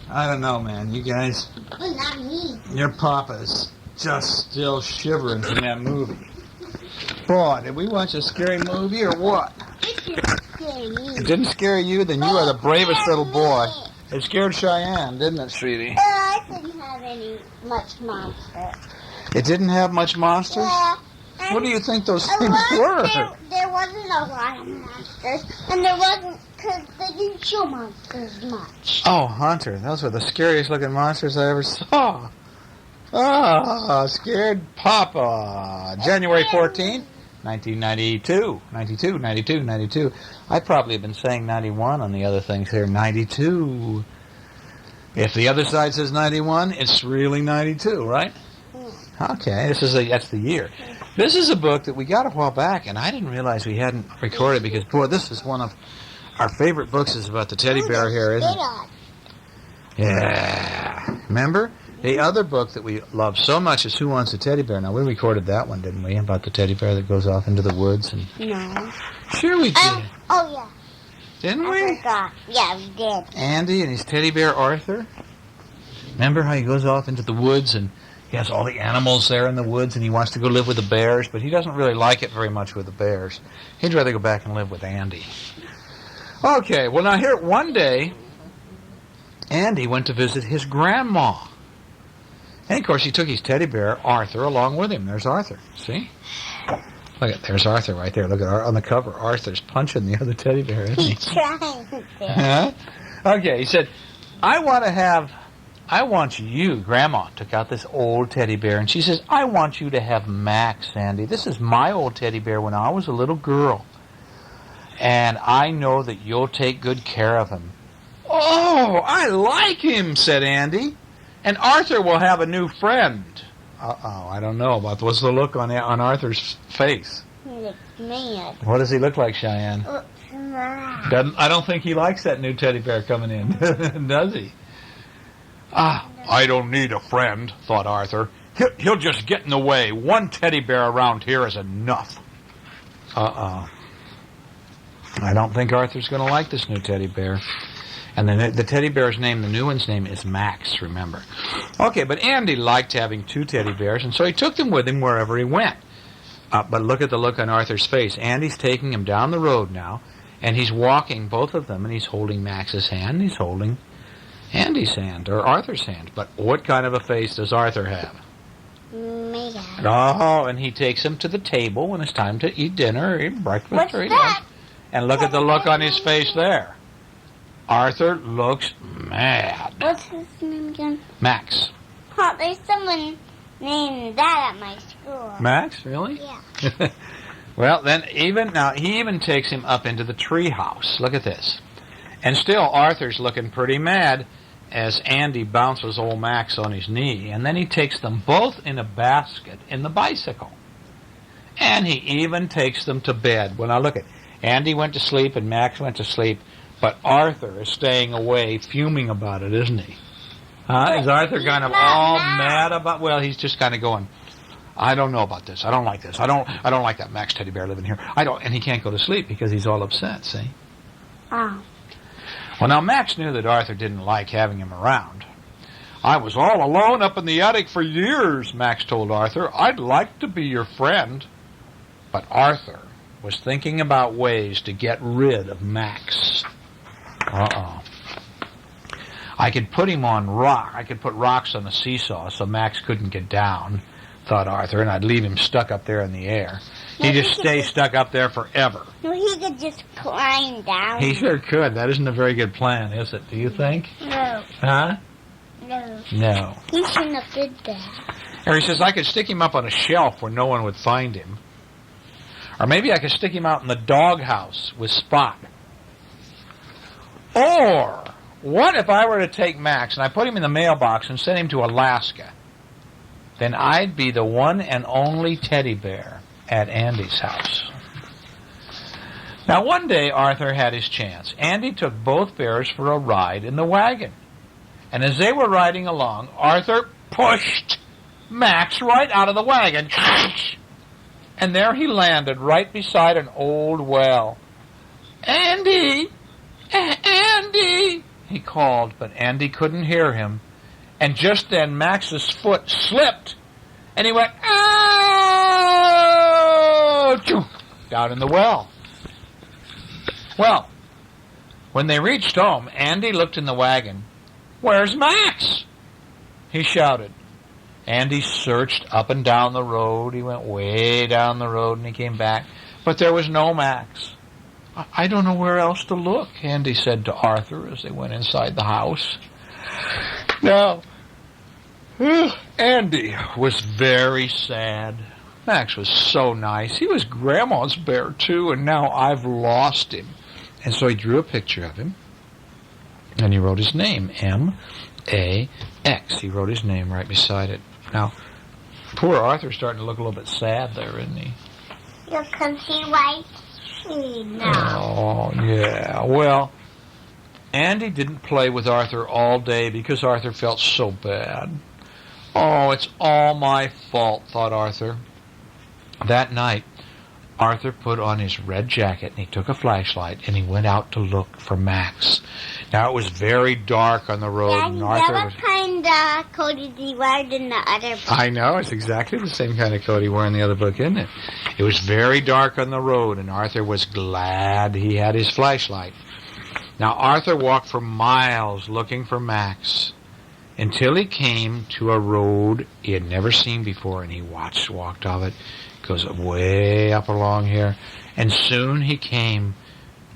I don't know, man. You guys, But not me. your papa's just still shivering from that movie. Boy, did we watch a scary movie or what? It didn't scare me. It didn't scare you? Then you are the bravest little boy. It scared Cheyenne, didn't it, sweetie? I didn't have any much monster. It didn't have much monsters? Yeah. What do you think those things were? There wasn't a lot of monsters, and there wasn't, because they didn't show monsters much. Oh, Hunter, those were the scariest looking monsters I ever saw. Ah, scared Papa. January 14th, 1992. 92. I probably have been saying 91 on the other things here. 92. If the other side says 91, it's really 92, right? Okay, that's the year. This is a book that we got a while back, and I didn't realize we hadn't recorded because, boy, this is one of our favorite books. Is about the teddy bear here, isn't it? Yeah. Remember? The other book that we love so much is Who Wants a Teddy Bear? Now, we recorded that one, didn't we? About the teddy bear that goes off into the woods. And No. Sure we did. Oh, yeah. Didn't we? I forgot. Yeah, we did. Andy and his teddy bear Arthur. Remember how he goes off into the woods and he has all the animals there in the woods and he wants to go live with the bears, but he doesn't really like it very much with the bears. He'd rather go back and live with Andy. Okay, well now here, one day, Andy went to visit his grandma. And of course he took his teddy bear, Arthur, along with him. There's Arthur, see? Look at, there's Arthur right there. Look at on the cover. Arthur's punching the other teddy bear, isn't he? He's trying to. Huh? Okay, he said, I want you, Grandma took out this old teddy bear, and she says, I want you to have Max, Andy. This is my old teddy bear when I was a little girl. And I know that you'll take good care of him. Oh, I like him, said Andy. And Arthur will have a new friend. Uh-oh, I don't know about what's the look on Arthur's face. He looks mad. What does he look like, Cheyenne? Looks mad. I don't think he likes that new teddy bear coming in, does he? Ah, I don't need a friend, thought Arthur. He'll just get in the way. One teddy bear around here is enough. Uh-oh. I don't think Arthur's going to like this new teddy bear. And the teddy bear's name, the new one's name, is Max, remember. Okay, but Andy liked having two teddy bears, and so he took them with him wherever he went. But look at the look on Arthur's face. Andy's taking him down the road now, and he's walking both of them, and he's holding Max's hand, and he's holding Andy's hand, or Arthur's hand. But what kind of a face does Arthur have? Mad. Oh, and he takes him to the table when it's time to eat dinner, or eat breakfast, What's or eat that? lunch. And look at the look on his face there. Arthur looks mad. What's his name again? Max. Oh, there's someone named that at my school. Max, really? Yeah. Well, then he even takes him up into the tree house. Look at this. And still Arthur's looking pretty mad as Andy bounces old Max on his knee. And then he takes them both in a basket in the bicycle. And he even takes them to bed. Well, now look at Andy went to sleep and Max went to sleep. But Arthur is staying away, fuming about it, isn't he? Is Arthur kind of all mad about? Well, he's just kind of going, I don't know about this. I don't like this. I don't like that Max teddy bear living here. And he can't go to sleep because he's all upset. See? Oh. Well, now Max knew that Arthur didn't like having him around. I was all alone up in the attic for years, Max told Arthur. I'd like to be your friend. But Arthur was thinking about ways to get rid of Max. Uh-oh. I could put him on rock. I could put rocks on the seesaw so Max couldn't get down, thought Arthur, and I'd leave him stuck up there in the air. He'd just stay stuck up there forever. No, he could just climb down. He sure could. That isn't a very good plan, is it? Do you think? No. Huh? No. No. He shouldn't have did that. Or he says, I could stick him up on a shelf where no one would find him. Or maybe I could stick him out in the doghouse with Spot. Or, what if I were to take Max and I put him in the mailbox and send him to Alaska? Then I'd be the one and only teddy bear at Andy's house. Now, one day Arthur had his chance. Andy took both bears for a ride in the wagon. And as they were riding along, Arthur pushed Max right out of the wagon. And there he landed right beside an old well. Andy! Andy! he called, but Andy couldn't hear him. And just then Max's foot slipped, and he went, "Ow!" down in the well. Well, when they reached home, Andy looked in the wagon. "Where's Max?" he shouted. Andy searched up and down the road. He went way down the road, and he came back. But there was no Max. "I don't know where else to look," Andy said to Arthur as they went inside the house. Now, Andy was very sad. Max was so nice. He was Grandma's bear, too, and now I've lost him. And so he drew a picture of him, and he wrote his name, M-A-X. He wrote his name right beside it. Now, poor Arthur's starting to look a little bit sad there, isn't he? Because he likes me now. Oh, yeah. Well, Andy didn't play with Arthur all day because Arthur felt so bad. Oh, it's all my fault, thought Arthur. That night, Arthur put on his red jacket and he took a flashlight and he went out to look for Max. Now, it was very dark on the road. Daddy, and Arthur what was... kind of coat did he wear in the other book? I know, it's exactly the same kind of coat he wore in the other book, isn't it? It was very dark on the road, and Arthur was glad he had his flashlight. Now, Arthur walked for miles looking for Max until he came to a road he had never seen before, and he walked of it. It goes way up along here, and soon he came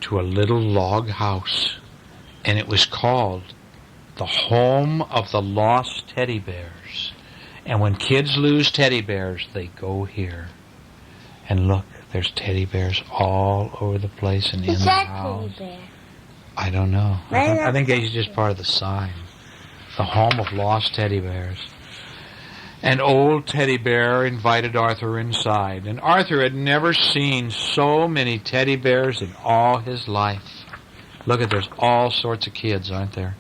to a little log house, and it was called the Home of the Lost Teddy Bears. And when kids lose teddy bears, they go here. And look, there's teddy bears all over the place and in the house. Teddy bear? I don't know. I think he's just part of the sign. The Home of Lost Teddy Bears. An old teddy bear invited Arthur inside, and Arthur had never seen so many teddy bears in all his life. Look, there's all sorts of kids, aren't there?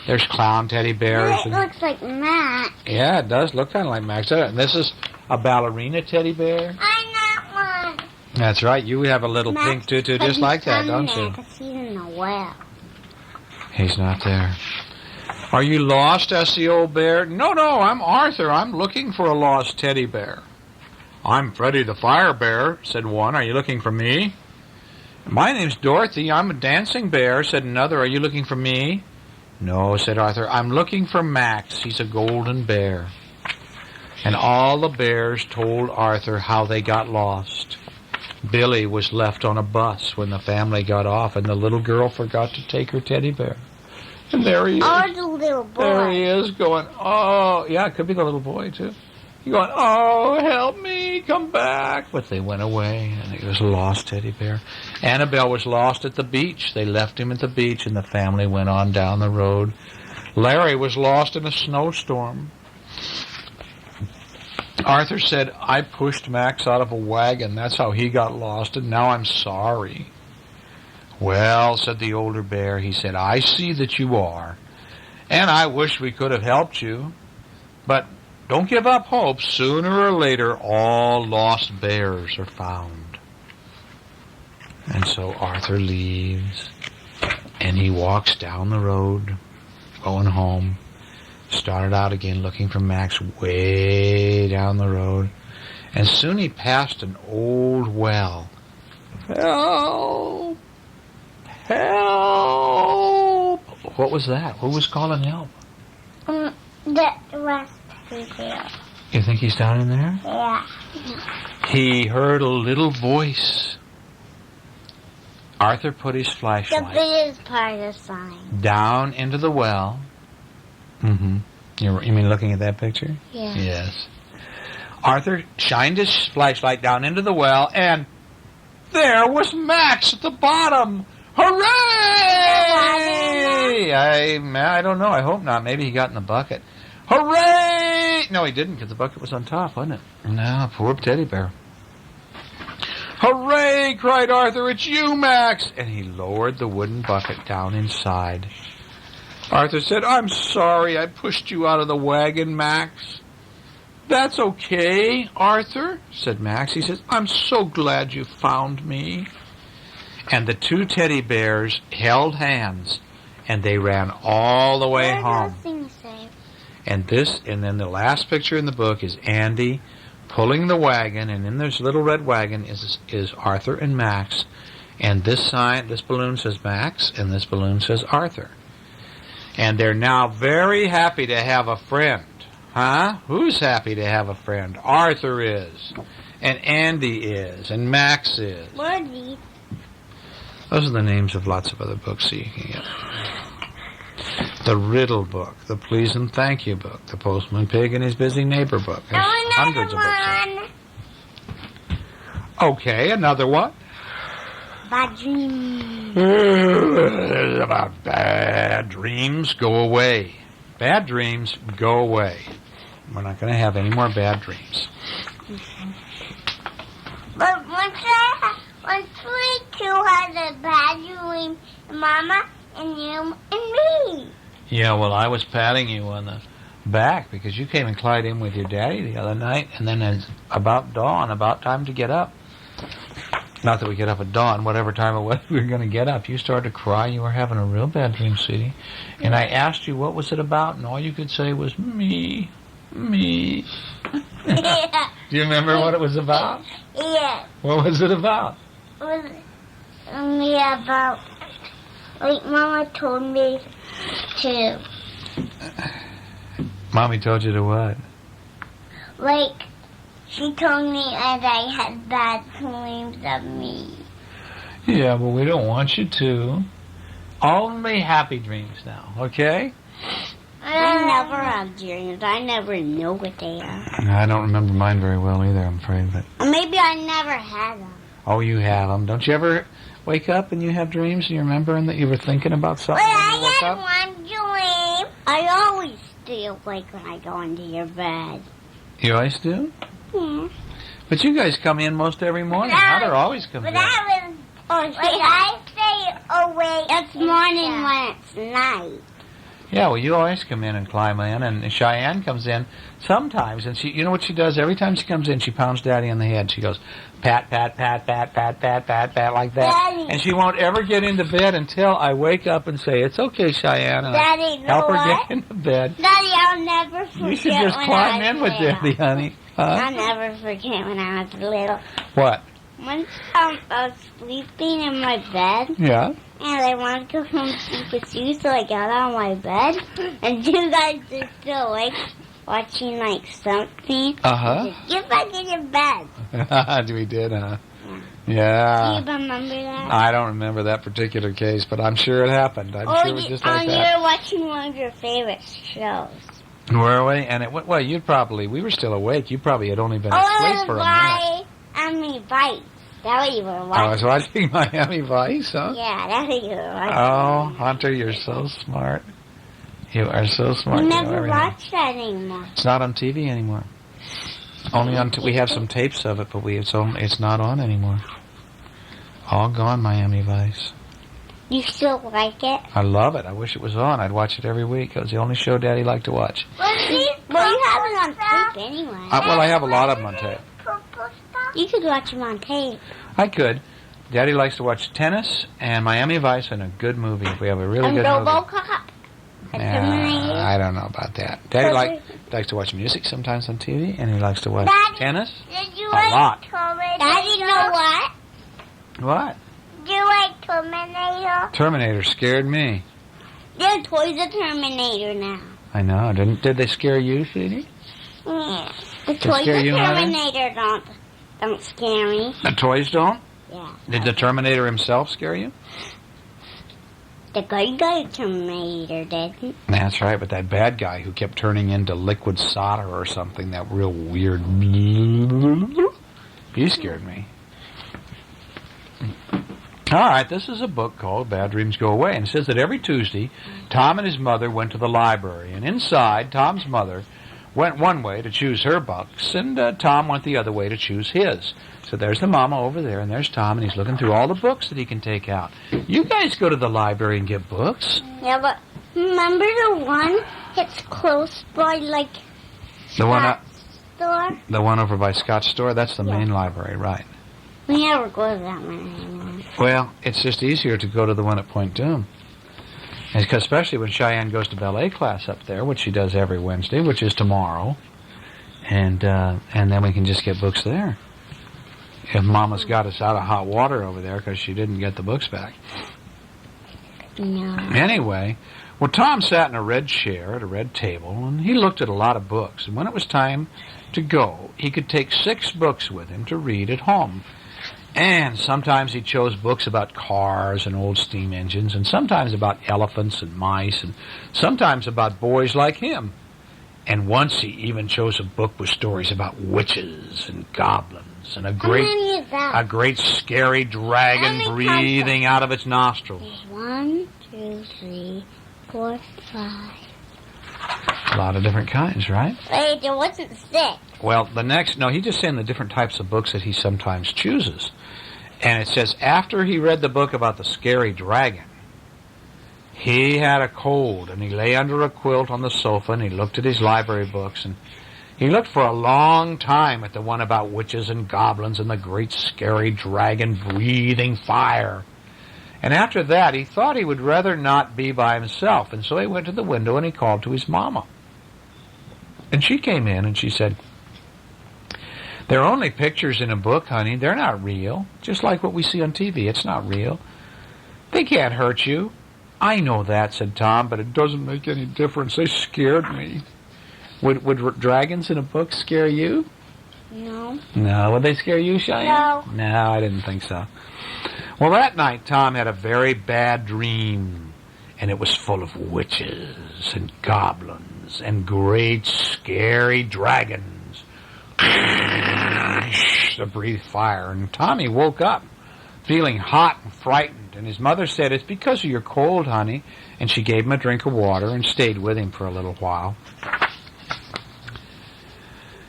There's clown teddy bears. It looks like Max. Yeah, it does look kind of like Max. And this is a ballerina teddy bear. I want one. That's right. You have a little Max, pink tutu just like that, don't you? Because he's in the well. He's not there. "Are you lost?" asked the old bear. No, I'm Arthur. I'm looking for a lost teddy bear." "I'm Freddie the Fire Bear," said one. "Are you looking for me?" "My name's Dorothy. I'm a dancing bear," said another. "Are you looking for me?" "No," said Arthur. "I'm looking for Max. He's a golden bear." And all the bears told Arthur how they got lost. Billy was left on a bus when the family got off, and the little girl forgot to take her teddy bear. And there he is. Or the little boy. There he is going, "Oh," yeah, it could be the little boy, too. He's going, "Oh, help me, come back." But they went away, and it was a lost teddy bear. Annabelle was lost at the beach. They left him at the beach, and the family went on down the road. Larry was lost in a snowstorm. Arthur said, "I pushed Max out of a wagon. That's how he got lost, and now I'm sorry." "Well," said the older bear, he said, "I see that you are, and I wish we could have helped you. But don't give up hope. Sooner or later, all lost bears are found." And so Arthur leaves, and he walks down the road, going home. Started out again looking for Max way down the road. And soon he passed an old well. "Help! Help!" What was that? Who was calling help? That was teddy bear. You think he's down in there? Yeah. He heard a little voice. Arthur put his The flashlight biggest part of the sign. down into the well. Mm-hmm. You mean looking at that picture? Yeah. Yes. Arthur shined his flashlight down into the well, and there was Max at the bottom. Hooray! I don't know. I hope not. Maybe he got in the bucket. Hooray! No, he didn't, because the bucket was on top, wasn't it? No, poor teddy bear. "Hooray!" cried Arthur. "It's you, Max!" And he lowered the wooden bucket down inside. Arthur said, "I'm sorry I pushed you out of the wagon, Max." "That's okay, Arthur," said Max. He says, "I'm so glad you found me." And the two teddy bears held hands, And they ran all the way What home. does things say? And then the last picture in the book is Andy pulling the wagon, and in this little red wagon is Arthur and Max. And this balloon says Max, and this balloon says Arthur. And they're now very happy to have a friend. Huh? Who's happy to have a friend? Arthur is. And Andy is. And Max is. What are these? Those are the names of lots of other books that you can get. The Riddle book, the Please and Thank You book, the Postman Pig and His Busy Neighbor book. There's hundreds of books. Okay, another one. Bad dreams. About bad dreams, go away. Bad dreams, go away. We're not going to have any more bad dreams. But once we two had a bad dream, Mama and you and me. Yeah, well, I was patting you on the back because you came and climbed in with your daddy the other night, and then it's about dawn, about time to get up. Not that we get up at dawn, whatever time it was we were going to get up. You started to cry. You were having a real bad dream, sweetie. And I asked you what was it about, and all you could say was, me. Yeah. Do you remember what it was about? Yeah. What was it about? It was only about, like, Mama told me to, Mommy told you to what? like, she told me that I had bad dreams of me. Yeah, well, we don't want you to. Only happy dreams now, okay? I never have dreams. I never know what they are. I don't remember mine very well either, I'm afraid. But Or maybe I never had them. oh, you have them. Don't you ever wake up and you have dreams and you remember that you were thinking about something But when you woke I up? had one dream. I always stay awake when I go into your bed. You always do? Yeah. But you guys come in most every morning. Mother always comes But in. I was... I stay awake. It's morning when it's night. Yeah, well, you always come in and climb in, and Cheyenne comes in sometimes, and you know what she does? Every time she comes in, she pounds Daddy on the head. She goes, pat, pat, pat, pat, pat, pat, pat, pat, like that. Daddy. And she won't ever get into bed until I wake up and say, it's okay, Cheyenne, and Daddy, I you know help her what? get into bed. Daddy, I'll never forget. You should just when climb I in with was little. Daddy, honey. Huh? I'll never forget when I was little. What? Once I was sleeping in my bed, Yeah? and I wanted to go home and sleep with you, so I got on my bed, and you guys are still awake, watching, like, something. Uh-huh. Get back in your bed. We did, huh? Do Yeah. you remember that? I don't remember that particular case, but I'm sure it happened. I'm sure it was just like you that. were watching one of your favorite shows. Were we? And well, we were still awake. You probably had only been asleep for a minute. Miami Vice. That's what you were I watching. was watching Miami Vice, huh? Yeah, that's what you were watching. Oh, Hunter, you're so smart. You are so smart. You know never everything. watch that anymore. It's not on TV anymore. Only on. We have some tapes of it, but it's not on anymore. All gone, Miami Vice. You still like it? I love it. I wish it was on. I'd watch it every week. It was the only show Daddy liked to watch. Well, you have it on tape anyway. Well, I have a lot of them on tape. You could watch them on tape. I could. Daddy likes to watch tennis and Miami Vice and a good movie. If we have a really And good movie. RoboCop. And Terminator. I don't know about that. Daddy likes to watch music sometimes on TV, and he likes to watch Daddy, tennis. Did you A lot. Terminator? Daddy, you know what? What? Do you like Terminator? Terminator scared me. There are toys of Terminator now. I know. Did they scare you, sweetie? Yeah. The They toys scare of you, Mother? Terminator don't scare me. The toys don't? Yeah. Did the Terminator himself scare you? The good guy Terminator didn't. That's right, but that bad guy who kept turning into liquid solder or something, that real weird... He scared me. All right, this is a book called Bad Dreams Go Away, and it says that every Tuesday, Tom and his mother went to the library, and inside, Tom's mother went one way to choose her books, and Tom went the other way to choose his. So there's the mama over there, and there's Tom, and he's looking through all the books that he can take out. You guys go to the library and get books? Yeah, but remember the one that's close by, like, The one Scott's store? The one over by Scott's store? That's the Yeah. main library, right. We never go to that one anymore. Well, it's just easier to go to the one at Point Doom. especially when Cheyenne goes to ballet class up there, which she does every Wednesday, which is tomorrow, and then we can just get books there. If Mama's got us out of hot water over there because she didn't get the books back. No. Anyway, well, Tom sat in a red chair at a red table, and he looked at a lot of books. And when it was time to go, he could take 6 books with him to read at home. And sometimes he chose books about cars and old steam engines, and sometimes about elephants and mice, and sometimes about boys like him. And once he even chose a book with stories about witches and goblins and a great scary dragon breathing out of its nostrils. 1, 2, 3, 4, 5. A lot of different kinds, right? Wait, there wasn't 6. Well, he's just saying the different types of books that he sometimes chooses. And it says after he read the book about the scary dragon, he had a cold, and he lay under a quilt on the sofa, and he looked at his library books, and he looked for a long time at the one about witches and goblins and the great scary dragon breathing fire. And after that, he thought he would rather not be by himself, and so he went to the window and he called to his mama. And she came in and she said, "They're only pictures in a book, honey. They're not real. Just like what we see on TV. It's not real. They can't hurt you." "I know that," said Tom, "but it doesn't make any difference. They scared me." Would dragons in a book scare you? No. No. Would they scare you, Cheyenne? No. No, I didn't think so. Well, that night, Tom had a very bad dream, and it was full of witches and goblins and great scary dragons that breathed fire. And Tommy woke up feeling hot and frightened, and his mother said, "It's because of your cold, honey," and she gave him a drink of water and stayed with him for a little while.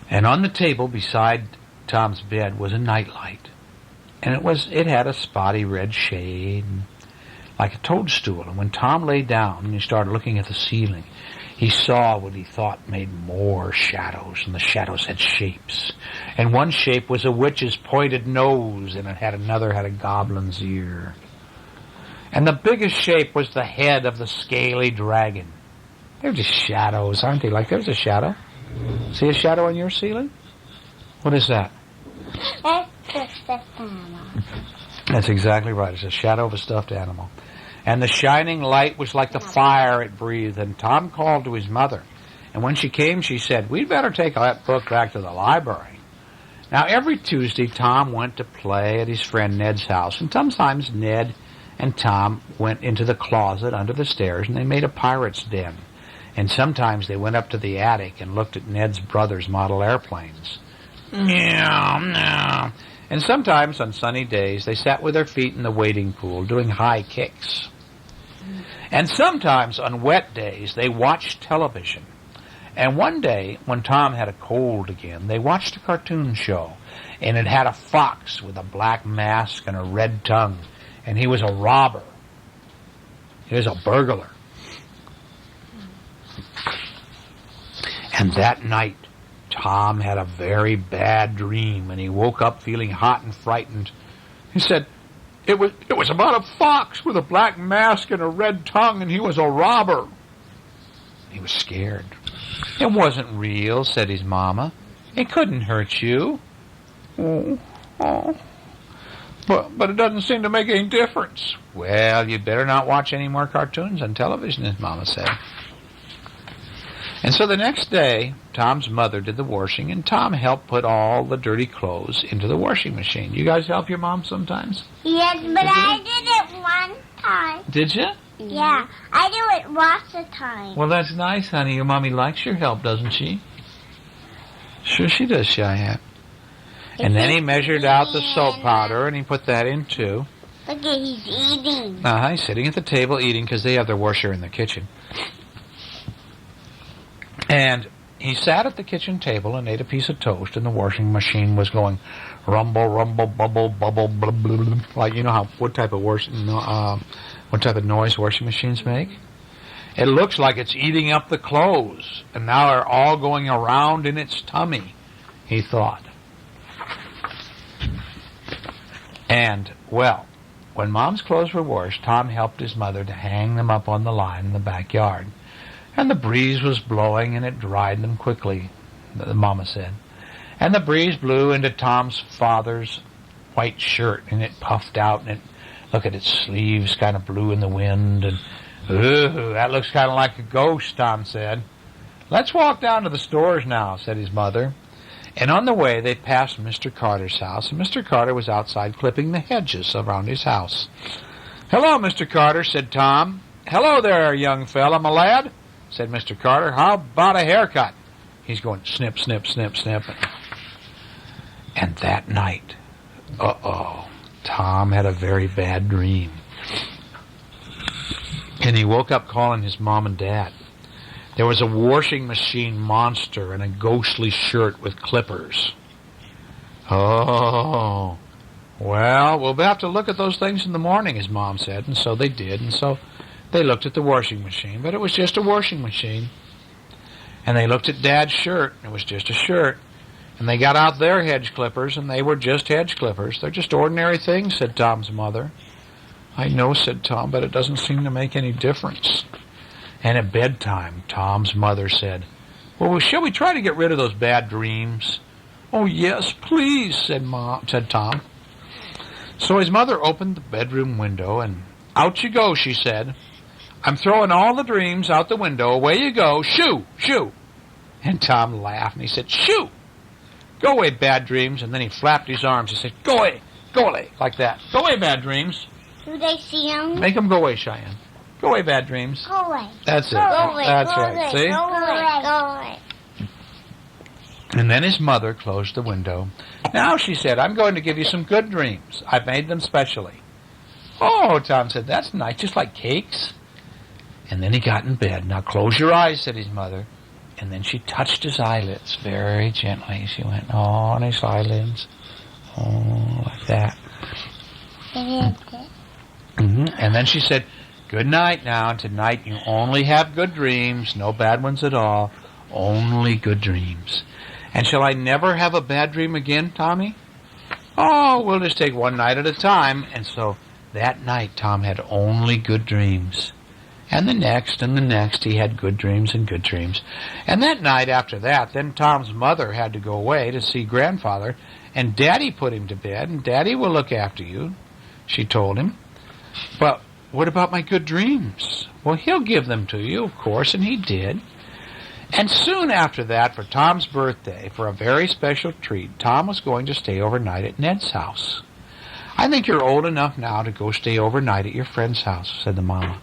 And on the table beside Tom's bed was a nightlight, and it had a spotty red shade like a toadstool. And when Tom lay down and he started looking at the ceiling, he saw what he thought made more shadows, and the shadows had shapes. And one shape was a witch's pointed nose, and another had a goblin's ear. And the biggest shape was the head of the scaly dragon. They're just shadows, aren't they? Like there's a shadow. See a shadow on your ceiling? What is that? That's the stuffed animal. That's exactly right. It's a shadow of a stuffed animal. And the shining light was like the fire it breathed. And Tom called to his mother. And when she came, she said, "We'd better take that book back to the library." Now, every Tuesday, Tom went to play at his friend Ned's house. And sometimes Ned and Tom went into the closet under the stairs, and they made a pirate's den. And sometimes they went up to the attic and looked at Ned's brother's model airplanes. Meow. And sometimes on sunny days, they sat with their feet in the wading pool doing high kicks. And sometimes on wet days, they watched television. And one day, when Tom had a cold again, they watched a cartoon show. And it had a fox with a black mask and a red tongue. And he was a robber. He was a burglar. And that night, Tom had a very bad dream, and he woke up feeling hot and frightened. He said, it was about a fox with a black mask and a red tongue, and he was a robber. He was scared. "It wasn't real," said his mama. "It couldn't hurt you." Oh. But it doesn't seem to make any difference." "Well, you'd better not watch any more cartoons on television," his mama said. And so the next day, Tom's mother did the washing, and Tom helped put all the dirty clothes into the washing machine. You guys help your mom sometimes? Yes, but I did it one time. Did you? Yeah, I do it lots of times. Well, that's nice, honey. Your mommy likes your help, doesn't she? Sure she does, Cheyenne. And then he measured out the soap powder, and he put that in, too. Look at, he's eating. He's sitting at the table eating because they have their washer in the kitchen. And he sat at the kitchen table and ate a piece of toast, and the washing machine was going rumble, rumble, bubble, bubble, blah, blah, blah. Like, you know what type of noise washing machines make? It looks like it's eating up the clothes, and now they're all going around in its tummy, he thought. And, well, when Mom's clothes were washed, Tom helped his mother to hang them up on the line in the backyard. And the breeze was blowing, and it dried them quickly, the Mama said. And the breeze blew into Tom's father's white shirt, and it puffed out, and look at its sleeves kind of blew in the wind, and, ooh, that looks kind of like a ghost, Tom said. Let's walk down to the stores now, said his mother. And on the way, they passed Mr. Carter's house, and Mr. Carter was outside clipping the hedges around his house. Hello, Mr. Carter, said Tom. Hello there, young fella, my lad, said Mr. Carter. How about a haircut? He's going snip, snip, snip, snip. And that night, Tom had a very bad dream. And he woke up calling his mom and dad. There was a washing machine monster in a ghostly shirt with clippers. Oh, well, we'll have to look at those things in the morning, his mom said. And so they did, and so they looked at the washing machine, but it was just a washing machine. And they looked at Dad's shirt, and it was just a shirt. And they got out their hedge clippers, and they were just hedge clippers. They're just ordinary things, said Tom's mother. I know, said Tom, but it doesn't seem to make any difference. And at bedtime, Tom's mother said, well, shall we try to get rid of those bad dreams? Oh, yes, please, said Tom. So his mother opened the bedroom window, and out you go, she said. I'm throwing all the dreams out the window. Away you go. Shoo, shoo. And Tom laughed, and he said, shoo. Go away, bad dreams. And then he flapped his arms and said, go away, like that. Go away, bad dreams. Do they see him? Make them go away, Cheyenne. Go away, bad dreams. Go away. That's it. Go away. That's go right. Away. See? Go away. Go away. And then his mother closed the window. Now, she said, I'm going to give you some good dreams. I've made them specially. Oh, Tom said, that's nice, just like cakes. And then he got in bed. Now, close your eyes, said his mother. And then she touched his eyelids very gently. She went, oh, on his eyelids. Oh, like that. And then she said, good night now. Tonight you only have good dreams, no bad ones at all. Only good dreams. And shall I never have a bad dream again, Tommy? Oh, we'll just take one night at a time. And so that night Tom had only good dreams. And the next he had good dreams and good dreams. And that night after that, then Tom's mother had to go away to see Grandfather, and Daddy put him to bed, and Daddy will look after you, she told him. But what about my good dreams? Well, he'll give them to you, of course, and he did. And soon after that, for Tom's birthday, for a very special treat, Tom was going to stay overnight at Ned's house. I think you're old enough now to go stay overnight at your friend's house, said the mama.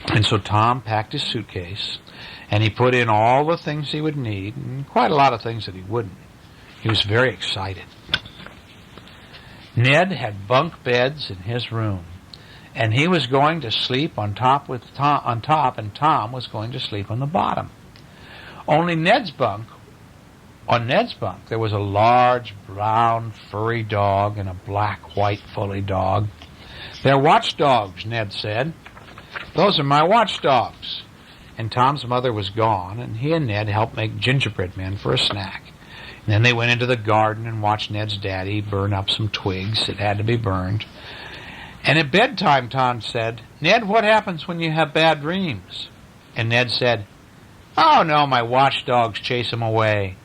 And so Tom packed his suitcase, and he put in all the things he would need, and quite a lot of things that he wouldn't. He was very excited. Ned had bunk beds in his room, and he was going to sleep on top, and Tom was going to sleep on the bottom. On Ned's bunk, there was a large brown furry dog and a black-white fully dog. They're watchdogs, Ned said. Those are my watchdogs. And Tom's mother was gone, and he and Ned helped make gingerbread men for a snack. And then they went into the garden and watched Ned's daddy burn up some twigs that had to be burned. And at bedtime, Tom said, Ned, what happens when you have bad dreams? And Ned said, oh, no, my watchdogs chase them away.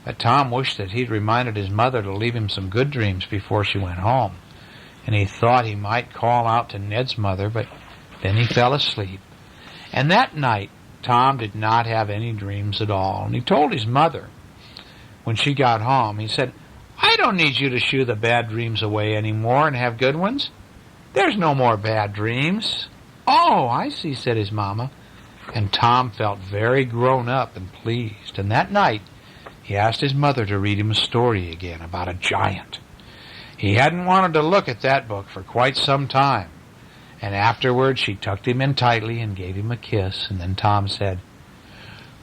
But Tom wished that he'd reminded his mother to leave him some good dreams before she went home. And he thought he might call out to Ned's mother, but then he fell asleep. And that night, Tom did not have any dreams at all. And he told his mother, when she got home, he said, I don't need you to shoo the bad dreams away anymore and have good ones. There's no more bad dreams. Oh, I see, said his mama. And Tom felt very grown up and pleased. And that night, he asked his mother to read him a story again about a giant. He hadn't wanted to look at that book for quite some time. And afterward, she tucked him in tightly and gave him a kiss. And then Tom said,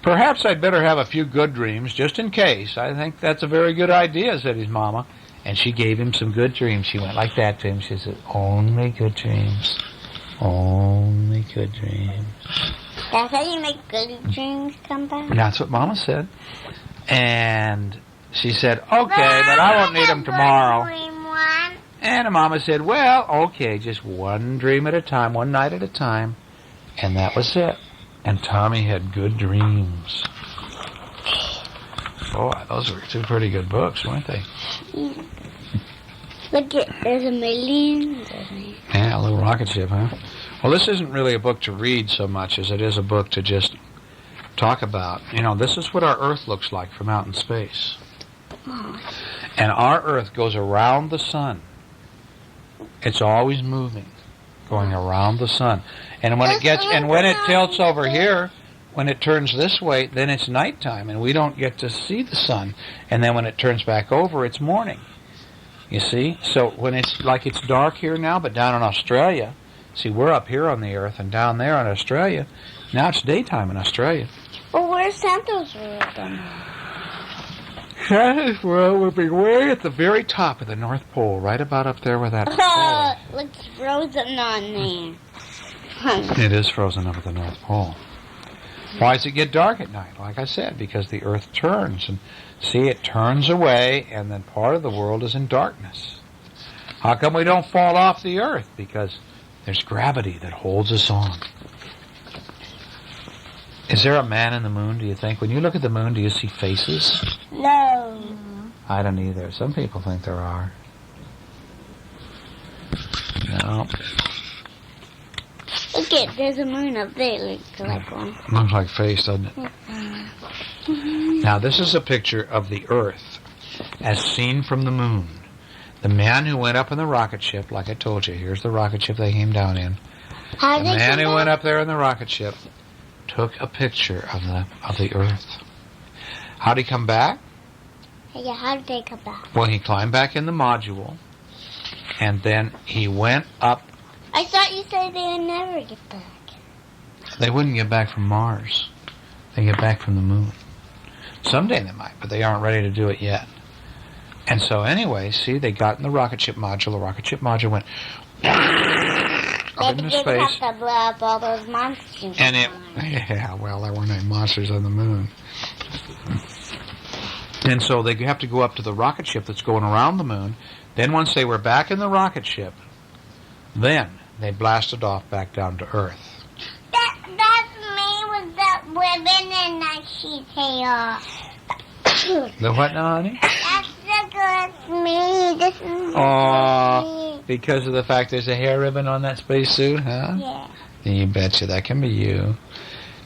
perhaps I'd better have a few good dreams, just in case. I think that's a very good idea, said his mama. And she gave him some good dreams. She went like that to him. She said, only good dreams. Only good dreams. That's how you make good dreams come back? That's what Mama said. And she said, okay, but I won't need them tomorrow. And the mama said, well, okay, just one dream at a time, one night at a time. And that was it. And Tommy had good dreams. Boy, those were two pretty good books, weren't they? Look at, there's a million. Yeah, a little rocket ship, huh? Well, this isn't really a book to read so much as it is a book to just talk about. You know, this is what our Earth looks like from out in space. And our Earth goes around the sun. It's always moving, going around the sun. And when it tilts over here, when it turns this way, then it's nighttime, and we don't get to see the sun. And then when it turns back over, it's morning. You see? So when it's like it's dark here now, but down in Australia, see, we're up here on the Earth, and down there in Australia, now it's daytime in Australia. Well, where's Santa's world then? Santa's world will be way at the very top of the North Pole, right about up there where that pole. Looks frozen on there. It is frozen up at the North Pole. Why does it get dark at night? Like I said, because the Earth turns. And see, it turns away, and then part of the world is in darkness. How come we don't fall off the Earth? Because there's gravity that holds us on. Is there a man in the moon, do you think? When you look at the moon, do you see faces? No. I don't either. Some people think there are. No. Look at, there's a moon up there. Looks like one. Looks like face, doesn't it? Now, this is a picture of the Earth as seen from the moon. The man who went up in the rocket ship, like I told you, here's the rocket ship they came down in. The man who went up there in the rocket ship took a picture of the Earth. How'd he come back? Yeah, how did they come back? Well, he climbed back in the module, and then he went up. I thought you said they would never get back. They wouldn't get back from Mars. They get back from the moon. Someday they might, but they aren't ready to do it yet. And so anyway, see, they got in the rocket ship module. The rocket ship module went up into space. They have to blow up all those monsters. And yeah, well, there weren't any monsters on the moon. And so they have to go up to the rocket ship that's going around the moon. Then once they were back in the rocket ship, then they blasted off back down to Earth. That's me with that ribbon and that sheet hair. The what now, honey? That's me. This is me. Because of the fact there's a hair ribbon on that spacesuit, huh? Yeah. You betcha, that can be you.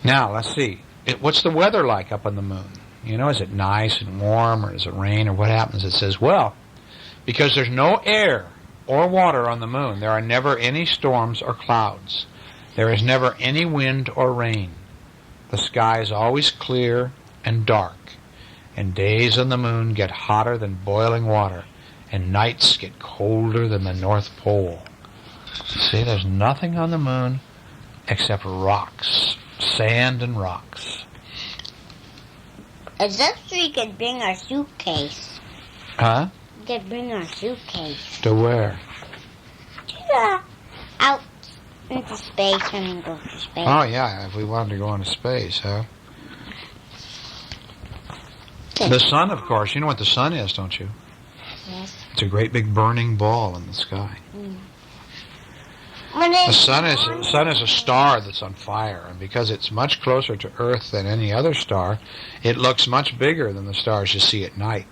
Now, let's see. What's the weather like up on the moon? You know, is it nice and warm, or does it rain, or what happens? It says, well, because there's no air or water on the moon, there are never any storms or clouds. There is never any wind or rain. The sky is always clear and dark, and days on the moon get hotter than boiling water, and nights get colder than the North Pole. See, there's nothing on the moon except rocks, sand and rocks. As if we could bring our suitcase. Huh? We could bring our suitcase. To where? Out into space when we go to space. Oh, yeah, if we wanted to go into space, huh? The sun, of course. You know what the sun is, don't you? Yes. It's a great big burning ball in the sky. Mm. The sun is a star that's on fire, and because it's much closer to Earth than any other star, it looks much bigger than the stars you see at night.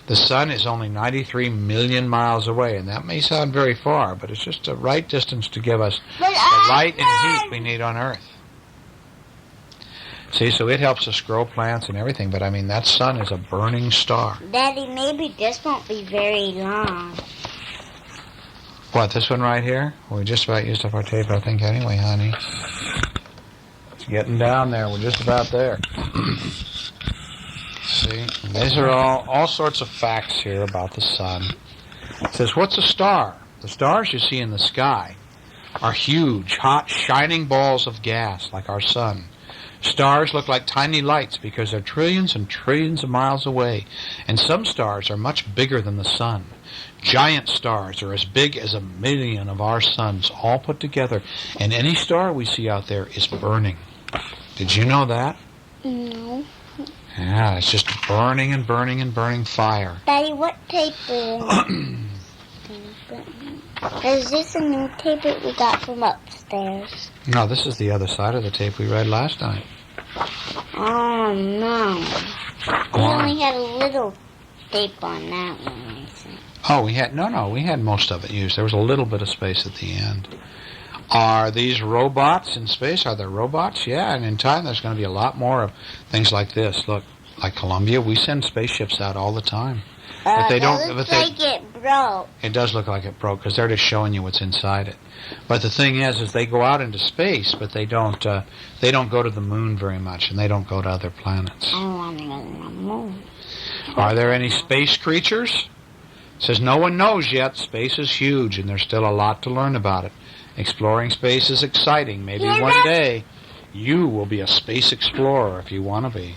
The sun is only 93 million miles away, and that may sound very far, but it's just the right distance to give us the light and heat we need on Earth. See, so it helps us grow plants and everything, but I mean, that sun is a burning star. Daddy, maybe this won't be very long. What, this one right here? Well, we just about used up our tape, I think, anyway, honey. It's getting down there. We're just about there. See? These are all sorts of facts here about the sun. It says, what's a star? The stars you see in the sky are huge, hot, shining balls of gas like our sun. Stars look like tiny lights because they're trillions and trillions of miles away. And some stars are much bigger than the sun. Giant stars are as big as 1 million of our suns all put together. And any star we see out there is burning. Did you know that? No. Yeah, it's just burning and burning and burning fire. Daddy, what tape is? Is this a new tape that we got from upstairs? No, this is the other side of the tape we read last night. Oh, no. We Why? only had a little tape on that one. Oh, we had most of it used. There was a little bit of space at the end. Are these robots in space? Are there robots? Yeah, and in time there's going to be a lot more of things like this. Look, like Columbia, we send spaceships out all the time. But they don't. It looks like it broke. It does look like it broke because they're just showing you what's inside it. But the thing is they go out into space, but they don't go to the moon very much, and they don't go to other planets. I want to go to the moon. Are there any space creatures? It says no one knows yet. Space is huge, and there's still a lot to learn about it. Exploring space is exciting. Maybe one day you will be a space explorer if you want to be.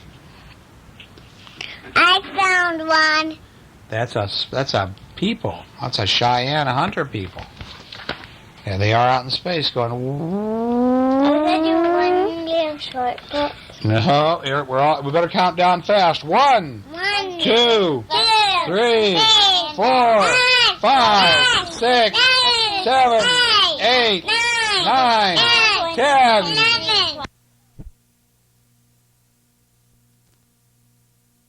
I found one. That's a people. That's a Cheyenne hunter people. Yeah, they are out in space going. I'm going to do one little shortcut. No, here, we better count down fast. 1, 2, 3, 4, 5, 6, 7, 8, 9, 10,